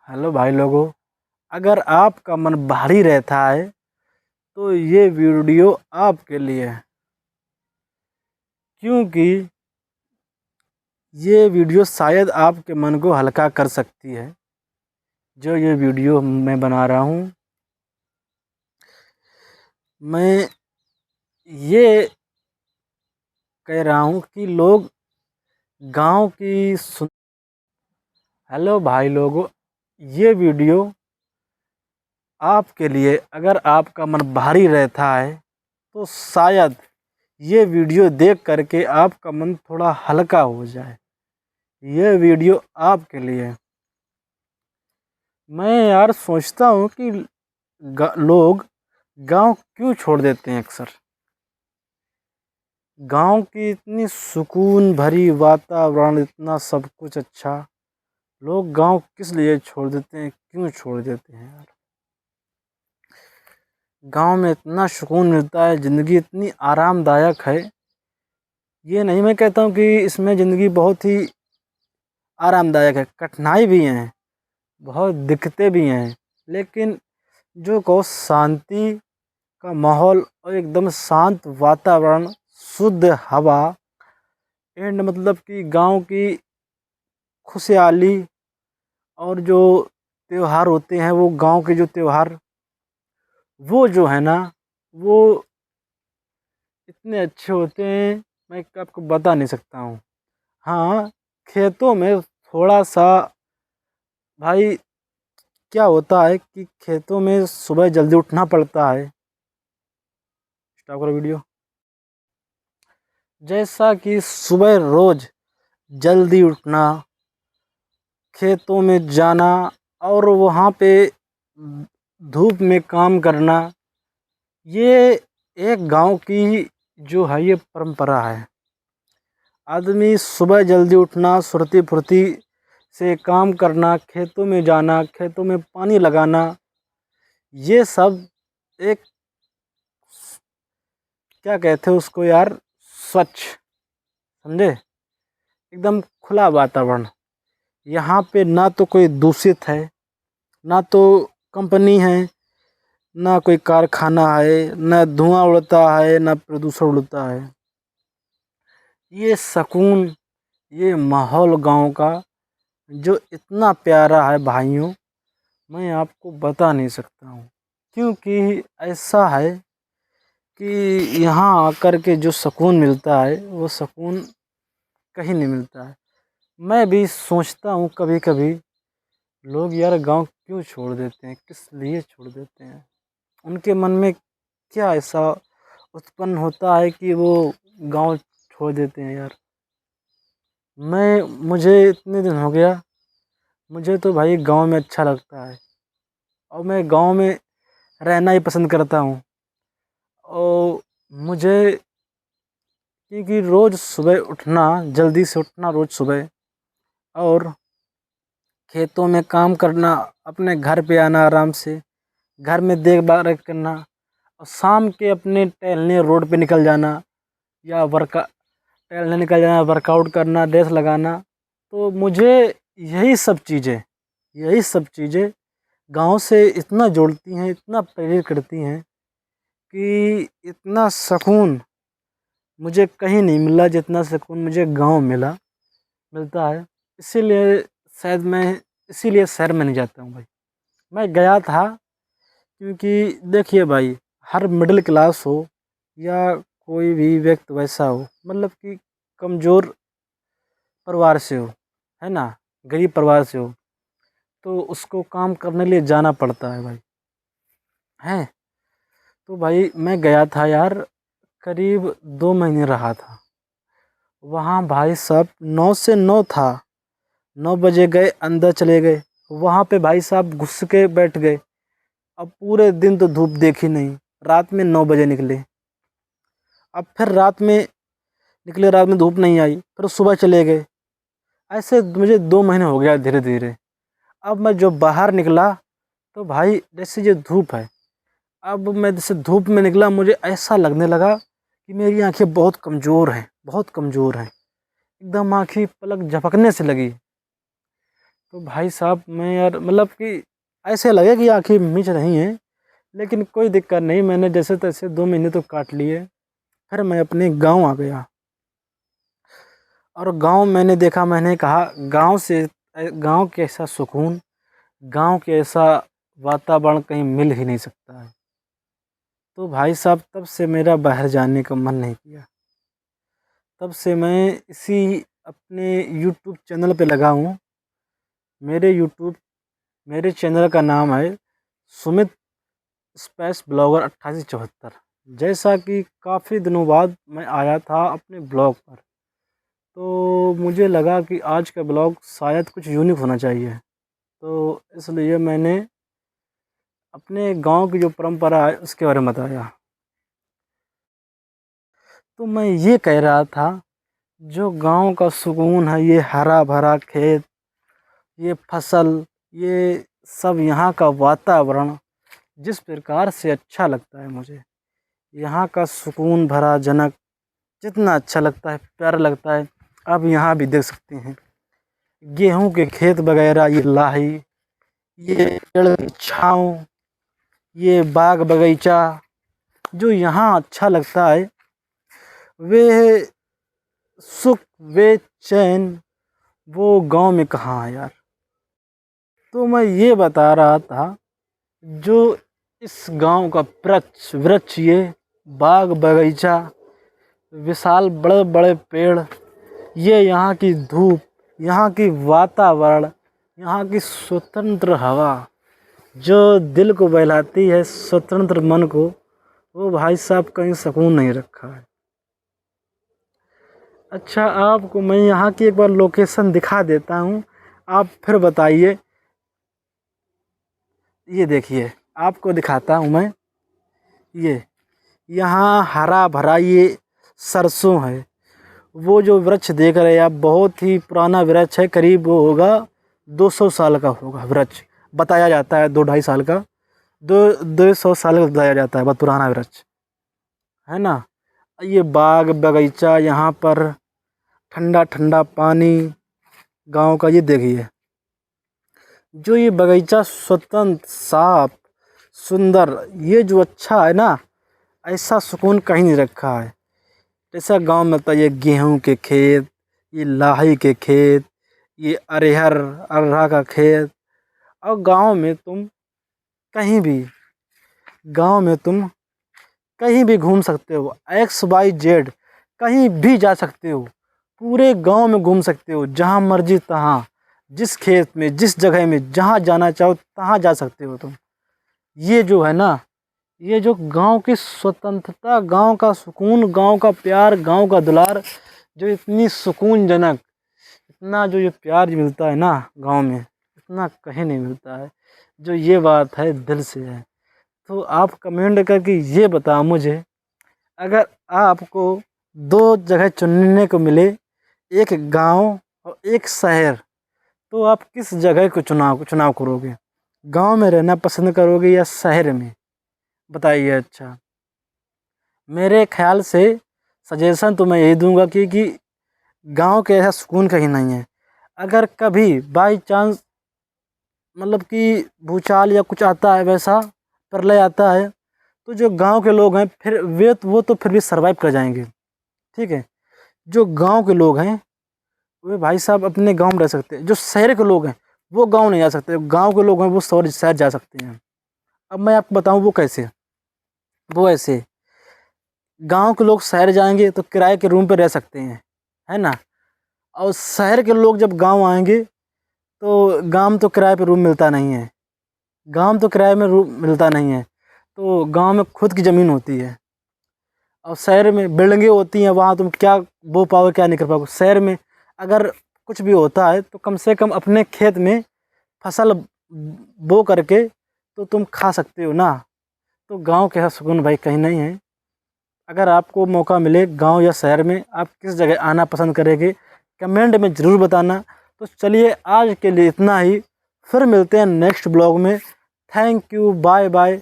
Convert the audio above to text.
Hello भाई लोगों। अगर आपका मन भारी रहता है तो ये वीडियो आपके लिए है, क्योंकि ये वीडियो शायद आपके मन को हल्का कर सकती है। जो ये वीडियो मैं बना रहा हूँ, मैं ये कह रहा हूँ कि लोग गांव की सुन। हेलो भाई लोगों, ये वीडियो आपके लिए। अगर आपका मन भारी रहता है तो शायद ये वीडियो देख करके आपका मन थोड़ा हल्का हो जाए। ये वीडियो आपके लिए है। मैं यार सोचता हूँ कि लोग गांव क्यों छोड़ देते हैं अक्सर। गांव की इतनी सुकून भरी वातावरण, इतना सब कुछ अच्छा, लोग गांव किस लिए छोड़ देते हैं, क्यों छोड़ देते हैं यार। गांव में इतना सुकून मिलता है, ज़िंदगी इतनी आरामदायक है। ये नहीं मैं कहता हूँ कि इसमें ज़िंदगी बहुत ही आरामदायक है, कठिनाई भी हैं, बहुत दिक्कतें भी हैं, लेकिन जो कहो शांति का माहौल और एकदम शांत वातावरण, शुद्ध हवा, एंड मतलब कि गांव की खुशहाली। और जो त्योहार होते हैं, वो गांव के जो त्योहार, वो जो है ना, वो इतने अच्छे होते हैं, मैं आपको बता नहीं सकता हूँ। हाँ, खेतों में थोड़ा सा भाई क्या होता है कि खेतों में सुबह जल्दी उठना पड़ता है। स्टॉप करो वीडियो। जैसा कि सुबह रोज जल्दी उठना, खेतों में जाना और वहाँ पे धूप में काम करना, ये एक गांव की जो है ये परंपरा है। आदमी सुबह जल्दी उठना, फुर्ती फुर्ती से काम करना, खेतों में जाना, खेतों में पानी लगाना, ये सब एक क्या कहते हैं उसको यार, स्वच्छ, समझे, एकदम खुला वातावरण। यहाँ पे ना तो कोई दूषित है, ना तो कंपनी है, ना कोई कारखाना है, ना धुआं उड़ता है, ना प्रदूषण उड़ता है। ये सुकून, ये माहौल गांव का जो इतना प्यारा है भाइयों, मैं आपको बता नहीं सकता हूँ। क्योंकि ऐसा है कि यहाँ आकर के जो सुकून मिलता है, वो सुकून कहीं नहीं मिलता है। मैं भी सोचता हूँ कभी कभी, लोग यार गांव क्यों छोड़ देते हैं, किस लिए छोड़ देते हैं। उनके मन में क्या ऐसा उत्पन्न होता है कि वो गांव छोड़ देते हैं यार। मुझे इतने दिन हो गया, मुझे तो भाई गांव में अच्छा लगता है, और मैं गांव में रहना ही पसंद करता हूँ। और मुझे, क्योंकि रोज़ सुबह उठना, जल्दी से उठना रोज़ सुबह, और खेतों में काम करना, अपने घर पे आना आराम से, घर में देखभाल करना, और शाम के अपने टहलने रोड पे निकल जाना, या टहलने निकल जाना, वर्कआउट करना, रेस लगाना। तो मुझे यही सब चीज़ें गांव से इतना जोड़ती हैं, इतना प्रेरित करती हैं कि इतना सुकून मुझे कहीं नहीं मिला जितना सुकून मुझे गांव मिलता है। इसीलिए शायद मैं इसीलिए शहर में नहीं जाता हूँ भाई। मैं गया था, क्योंकि देखिए भाई, हर मिडिल क्लास हो या कोई भी व्यक्ति वैसा हो, मतलब कि कमज़ोर परिवार से हो, है ना, गरीब परिवार से हो, तो उसको काम करने लिए जाना पड़ता है भाई, हैं। तो भाई मैं गया था यार, करीब 2 महीने रहा था वहाँ भाई साहब। 9 से 9 था, 9 बजे गए, अंदर चले गए, वहाँ पे भाई साहब घुस के बैठ गए। अब पूरे दिन तो धूप देखी नहीं, रात में 9 बजे निकले। अब फिर रात में निकले, रात में धूप नहीं आई, फिर सुबह चले गए। ऐसे मुझे 2 महीने हो गया धीरे धीरे। अब मैं जो बाहर निकला, तो भाई जैसे ये धूप है, अब मैं जैसे धूप में निकला, मुझे ऐसा लगने लगा कि मेरी आंखें बहुत कमज़ोर हैं, बहुत कमज़ोर हैं, एकदम आँखें पलक झपकने से लगी। तो भाई साहब मैं यार मतलब कि ऐसे लगे कि आँखें मीच रही हैं, लेकिन कोई दिक्कत नहीं, मैंने जैसे तैसे 2 महीने तो काट लिए। फिर मैं अपने गाँव आ गया और गाँव मैंने देखा, मैंने कहा गाँव के ऐसा सुकून, गाँव के ऐसा वातावरण कहीं मिल ही नहीं सकता है। तो भाई साहब तब से मेरा बाहर जाने का मन नहीं किया। तब से मैं इसी अपने यूट्यूब चैनल पे लगा हूँ। मेरे चैनल का नाम है सुमित स्पेस ब्लॉगर 8874। जैसा कि काफ़ी दिनों बाद मैं आया था अपने ब्लॉग पर, तो मुझे लगा कि आज का ब्लॉग शायद कुछ यूनिक होना चाहिए। तो इसलिए मैंने अपने गांव की जो परंपरा है उसके बारे में बताया। तो मैं ये कह रहा था, जो गांव का सुकून है, ये हरा भरा खेत, ये फसल, ये सब यहाँ का वातावरण जिस प्रकार से अच्छा लगता है मुझे, यहाँ का सुकून भरा जनक जितना अच्छा लगता है, प्यारा लगता है। आप यहाँ भी देख सकते हैं गेहूं के खेत वगैरह, ये लाही, ये पेड़ की छाँव, ये बाग बगीचा जो यहाँ अच्छा लगता है, वे सुख वे चैन वो गांव में कहाँ है यार। तो मैं ये बता रहा था, जो इस गांव का वृक्ष, ये बाग बगीचा, विशाल बड़े बड़े पेड़, ये यहाँ की धूप, यहाँ की वातावरण, यहाँ की स्वतंत्र हवा जो दिल को बहलाती है, स्वतंत्र मन को, वो भाई साहब कहीं सुकून नहीं रखा है। अच्छा, आपको मैं यहाँ की एक बार लोकेशन दिखा देता हूँ, आप फिर बताइए। ये देखिए, आपको दिखाता हूँ मैं। ये यहाँ हरा भरा ये सरसों है। वो जो वृक्ष देख रहे हैं आप, बहुत ही पुराना वृक्ष है, करीब वो होगा 200 साल का होगा वृक्ष, बताया जाता है 2-2.5 साल का, 200 साल का बताया जाता है, बहुत पुराना वृक्ष है ना। ये बाग बगीचा, यहाँ पर ठंडा ठंडा पानी गांव का, ये देखिए जो ये बगीचा स्वतंत्र साफ सुंदर, ये जो अच्छा है ना, ऐसा सुकून कहीं नहीं रखा है। जैसा गांव में तो ये गेहूं के खेत, ये लाही के खेत, ये अरहर का खेत। और गांव में तुम कहीं भी घूम सकते हो, XYZ कहीं भी जा सकते हो, पूरे गांव में घूम सकते हो, जहां मर्जी तहां, जिस खेत में, जिस जगह में, जहां जाना चाहो तहां जा सकते हो तुम। ये जो है ना, ये जो गांव की स्वतंत्रता, गांव का सुकून, गांव का प्यार, गांव का दुलार, जो इतनी सुकूनजनक, इतना जो ये प्यार मिलता है ना गांव में, इतना कहीं नहीं मिलता है। जो ये बात है दिल से है। तो आप कमेंट करके ये बताओ मुझे, अगर आपको 2 जगह चुनने को मिले, एक गांव और एक शहर, तो आप किस जगह को चुनाव करोगे? गांव में रहना पसंद करोगे या शहर में? बताइए। अच्छा, मेरे ख्याल से सजेशन तो मैं यही दूंगा कि गांव के ऐसा सुकून कहीं नहीं है। अगर कभी बाई चांस मतलब कि भूचाल या कुछ आता है, वैसा प्रलय आता है, तो जो गांव के लोग हैं फिर वो तो फिर भी सर्वाइव कर जाएंगे, ठीक है। जो गांव के लोग हैं वे भाई साहब अपने गांव में रह सकते हैं। जो शहर के लोग हैं वो गांव नहीं जा सकते, गांव के लोग हैं वो शहर जा सकते हैं। अब मैं आपको बताऊं वो कैसे। वो ऐसे, गांव के लोग शहर जाएंगे तो किराए के रूम पे रह सकते हैं, है ना। और शहर के लोग जब गांव आएंगे तो गांव तो किराए पे रूम मिलता नहीं है, गांव तो किराए में रूम मिलता नहीं है, तो गांव में खुद की ज़मीन होती है। और शहर में बिल्डिंगें होती हैं, वहाँ तुम क्या बो पाओगे क्या नहीं कर पाओगे। शहर में अगर कुछ भी होता है तो कम से कम अपने खेत में फसल बो करके तो तुम खा सकते हो ना। तो गांव के ऐसा सुकून भाई कहीं नहीं है। अगर आपको मौका मिले गांव या शहर में, आप किस जगह आना पसंद करेंगे, कमेंट में ज़रूर बताना। तो चलिए आज के लिए इतना ही, फिर मिलते हैं नेक्स्ट ब्लॉग में। Thank you, bye bye.